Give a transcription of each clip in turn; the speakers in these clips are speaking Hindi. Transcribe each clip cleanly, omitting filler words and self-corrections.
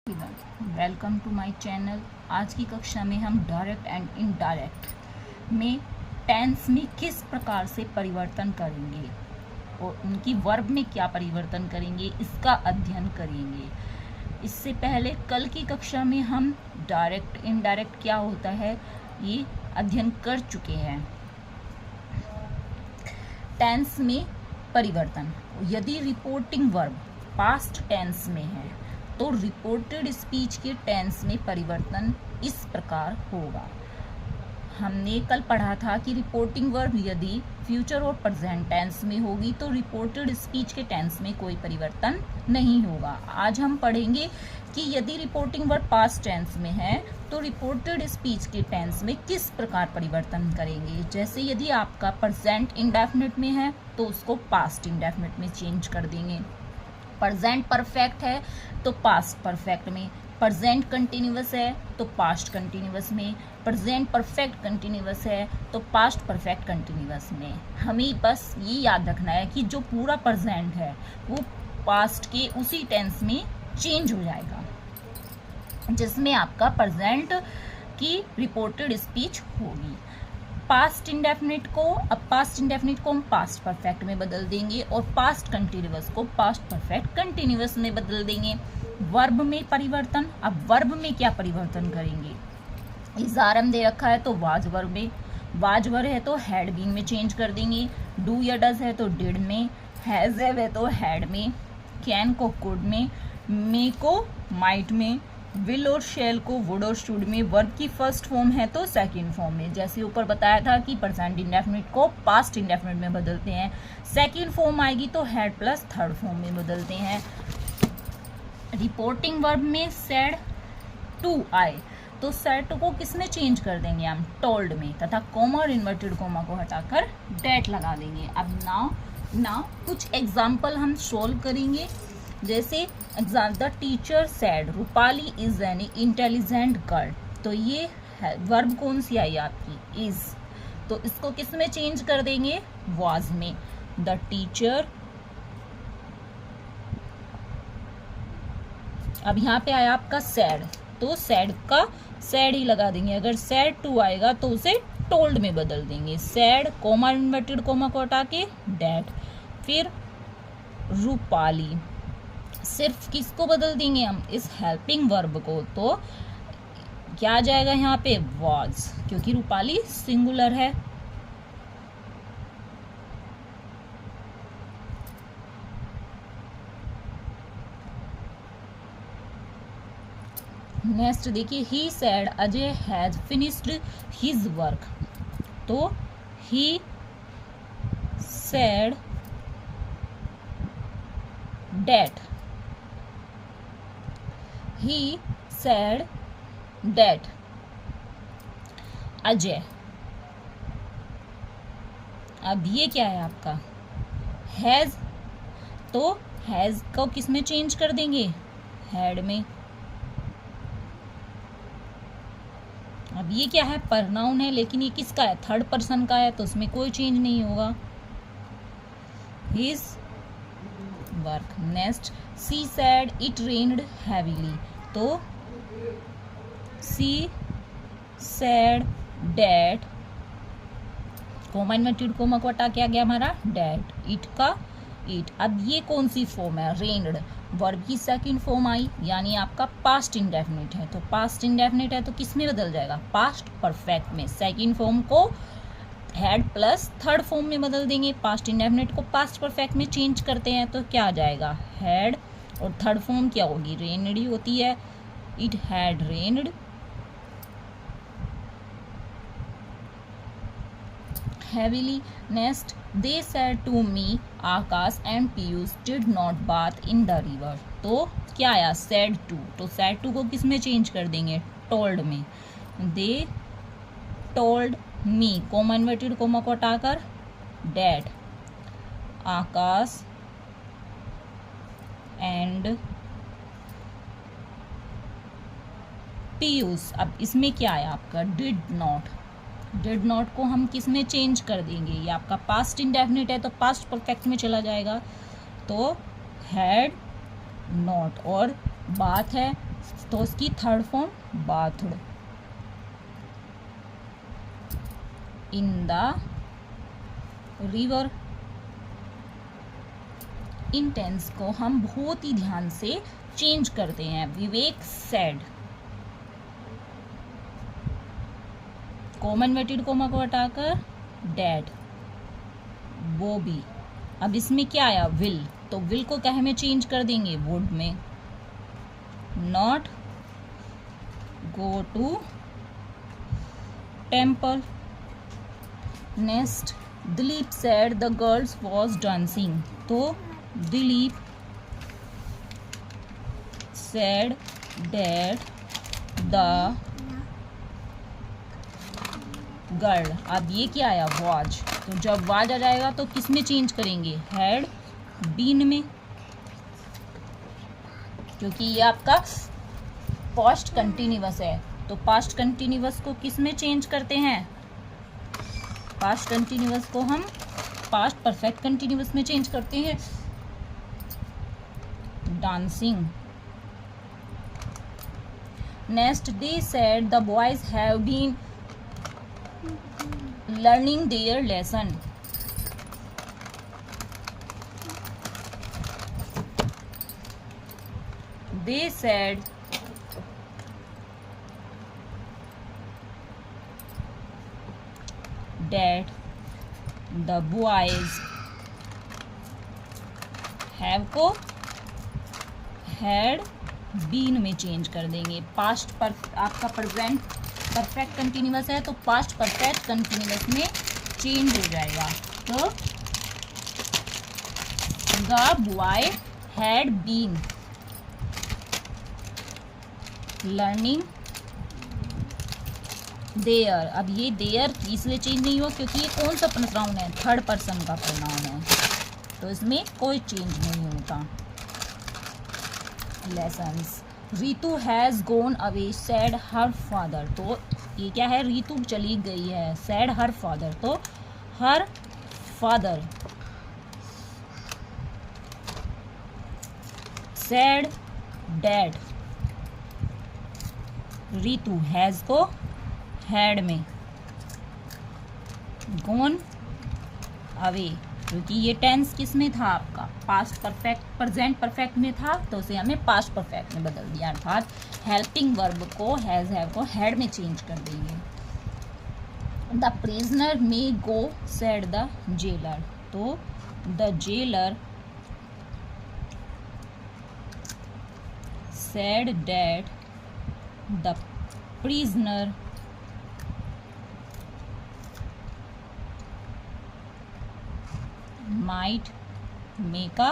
Welcome to my channel. आज की कक्षा में हम डायरेक्ट एंड इनडायरेक्ट में टेंस में किस प्रकार से परिवर्तन करेंगे और उनकी वर्ब में क्या परिवर्तन करेंगे इसका अध्ययन करेंगे। इससे पहले कल की कक्षा में हम डायरेक्ट इनडायरेक्ट क्या होता है ये अध्ययन कर चुके हैं। टेंस में परिवर्तन, यदि रिपोर्टिंग वर्ब पास्ट टेंस में है तो रिपोर्टेड स्पीच के टेंस में परिवर्तन इस प्रकार होगा। हमने कल पढ़ा था कि रिपोर्टिंग वर्ब यदि फ्यूचर और प्रेजेंट टेंस में होगी तो रिपोर्टेड स्पीच के टेंस में कोई परिवर्तन नहीं होगा। आज हम पढ़ेंगे कि यदि रिपोर्टिंग वर्ब पास्ट टेंस में है तो रिपोर्टेड स्पीच के टेंस में किस प्रकार परिवर्तन करेंगे। जैसे यदि आपका प्रेजेंट इंडेफिनिट में है तो उसको पास्ट इंडेफिनिट में चेंज कर देंगे। प्रेजेंट परफेक्ट है तो पास्ट परफेक्ट में, प्रेजेंट कंटिन्यूअस है तो पास्ट कंटिन्यूअस में, प्रेजेंट परफेक्ट कंटिन्यूअस है तो पास्ट परफेक्ट कंटिन्यूअस में। हमें बस ये याद रखना है कि जो पूरा प्रेजेंट है वो पास्ट के उसी टेंस में चेंज हो जाएगा जिसमें आपका प्रेजेंट की रिपोर्टेड स्पीच होगी। पास्ट इंडेफिनिट को हम पास्ट परफेक्ट में बदल देंगे और पास्ट कंटिन्यूअस को पास्ट परफेक्ट कंटिन्यूअस में बदल देंगे। वर्ब में परिवर्तन, अब वर्ब में क्या परिवर्तन करेंगे। इज़ारम दे रखा है तो वाज वर्ब में, वाज वर्ब है तो हैड बीन में चेंज कर देंगे। डू या डज है तो डिड में, हैज है तो हैड में, कैन को कुड में, मे को माइट में, विल और शेल को वुड और शुड में। वर्ब की फर्स्ट फॉर्म है तो सेकंड फॉर्म में, जैसे ऊपर बताया था कि प्रेजेंट इंडेफिनिट को पास्ट इंडेफिनिट में बदलते हैं। सेकंड फॉर्म आएगी तो हैड प्लस थर्ड फॉर्म में बदलते हैं। रिपोर्टिंग वर्ब में सेड टू आए तो सेड को किस में चेंज कर देंगे हम, टोल्ड में, तथा कॉमा और इन्वर्टेड कॉमा को हटाकर डेट लगा देंगे। अब नाउ कुछ एग्जाम्पल हम सोल्व करेंगे। जैसे the teacher said Rupali is an intelligent girl, तो ये वर्ब कौन सी आई आपकी, इज, तो इसको किस में चेंज कर देंगे, वाज में। द टीचर, अब यहाँ पे आया आपका सैड तो सैड का सैड ही लगा देंगे। अगर सैड टू आएगा तो उसे टोल्ड में बदल देंगे। सैड कॉमा इन्वर्टेड कॉमा को हटा के डेट। फिर रूपाली, सिर्फ किसको बदल देंगे हम, इस हेल्पिंग वर्ब को, तो क्या आ जाएगा यहाँ पे, वाज, क्योंकि रूपाली सिंगुलर है। नेक्स्ट देखिए, he said Ajay has finished his work, तो he said that, he said that Ajay, अब ये क्या है आपका हैज, तो हैज को किस में चेंज कर देंगे, हैड में। अब ये क्या है, प्रनाउन है लेकिन ये किसका है, थर्ड पर्सन का है तो उसमें कोई चेंज नहीं होगा, his work. Next, she said it rained heavily, तो she said that, comma inverted comma को हटा के आ गया हमारा डैट, इट का इट। अब ये कौन सी फॉर्म है, रेन्ड, वर्ब की सेकंड फॉर्म आई, यानी आपका पास्ट इंडेफिनिट है, तो पास्ट इंडेफिनिट है तो किस में बदल जाएगा, पास्ट परफेक्ट में। सेकंड फॉर्म को हैड प्लस थर्ड फॉर्म में बदल देंगे। पास्ट इंडेफिनिट को पास्ट परफेक्ट में चेंज करते हैं तो क्या आ जाएगा, हैड, और थर्ड फॉर्म क्या होगी, रेन्ड ही होती है, it had rained heavily. Next, they said to me Akash and Piyush did not bath in the river, तो क्या आया, सेड टू, तो सेड टू को किस में चेंज कर देंगे, टोल्ड में। They told me, comma inverted comma को हटाकर डैट, आकाश एंड पीयूष। अब इसमें क्या आया आपका, डिड नॉट, डिड नॉट को हम किस में चेंज कर देंगे, ये आपका पास्ट इंडेफिनिट है तो पास्ट परफेक्ट में चला जाएगा, तो हैड नॉट, और बात है तो उसकी third form bathed in the river। इन टेंस को हम बहुत ही ध्यान से चेंज करते हैं। विवेक said, कॉमन वेटेड कोमा को हटाकर डैड, बॉबी। अब इसमें क्या आया, विल, तो विल को क्या में चेंज कर देंगे, वुड में। Not go to temple. Next, Dilip said the girls was dancing, तो Dilip said that the girl. अब ये क्या आया, वॉज, तो जब वाज आ जाएगा तो किस में चेंज करेंगे, हैड बीन में, क्योंकि ये आपका पास्ट कंटिन्यूअस है। तो पास्ट कंटिन्यूअस को किस में चेंज करते हैं, पास्ट कंटिन्यूअस को हम पास्ट परफेक्ट कंटिन्यूअस में चेंज करते हैं, dancing. Next, they said the boys have been learning their lesson। They said that the boys have को had been में चेंज कर देंगे। पास्ट पर आपका प्रेजेंट परफेक्ट कंटिन्यूअस है तो पास्ट परफेक्ट कंटिन्यूअस में चेंज हो जाएगा। तो the boy had been learning their. अब ये देयर इसलिए चेंज नहीं हुआ क्योंकि ये कौन सा प्रोनाउन है, थर्ड पर्सन का प्रोनाउन है, तो इसमें कोई चेंज नहीं होता। Lessons, Ritu has gone away sad her father, तो ये क्या है, रितु चली गई है, सैड हर फादर, तो her father sad dad. Ritu has को हैड में, गॉन अवे, क्योंकि ये टेंस किस में था आपका, पास्ट परफेक्ट प्रेजेंट परफेक्ट में था, तो उसे हमने पास्ट परफेक्ट में बदल दिया, अर्थात हेल्पिंग वर्ब को हैज हैव को हैड में चेंज कर देंगे। द प्रिजनर में गो सेड द जेलर, तो the jailer said that the prisoner might make a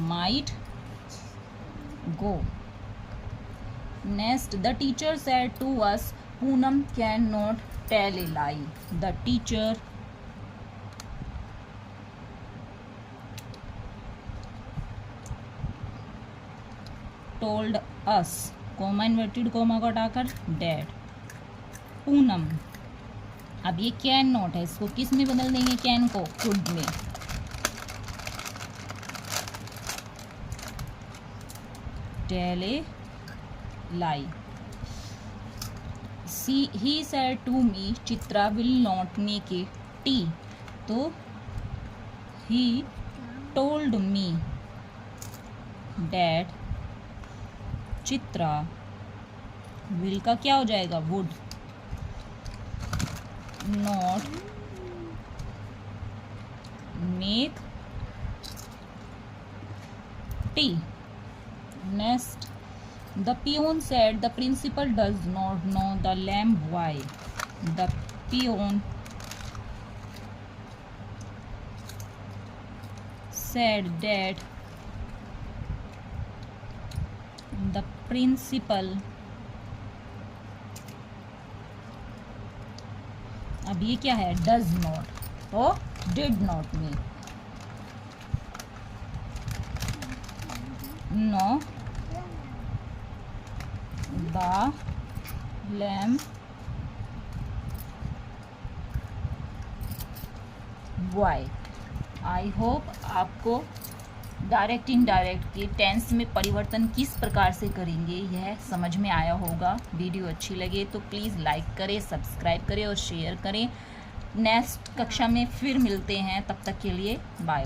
might go। Next, the teacher said to us, Poonam cannot tell a lie। The teacher told us, comma inverted comma को हटाकर that पूनम। अब ये कैन नॉट है, इसको किस में बदल देंगे, कैन को कुड में। Tell a lie. He said to me Chitra will not make a tea, तो he told me that Chitra will का क्या हो जाएगा, would not make tea। Next, the peon said the principal does not know the lamb why। The peon said that the principal, अब ये क्या है, डज नॉट, तो डिड नॉट में, no the lamb why. I hope आपको डायरेक्ट इनडायरेक्ट के टेंस में परिवर्तन किस प्रकार से करेंगे यह समझ में आया होगा। वीडियो अच्छी लगे तो प्लीज़ लाइक करें, सब्सक्राइब करें और शेयर करें। नेक्स्ट कक्षा में फिर मिलते हैं, तब तक के लिए बाय बाय।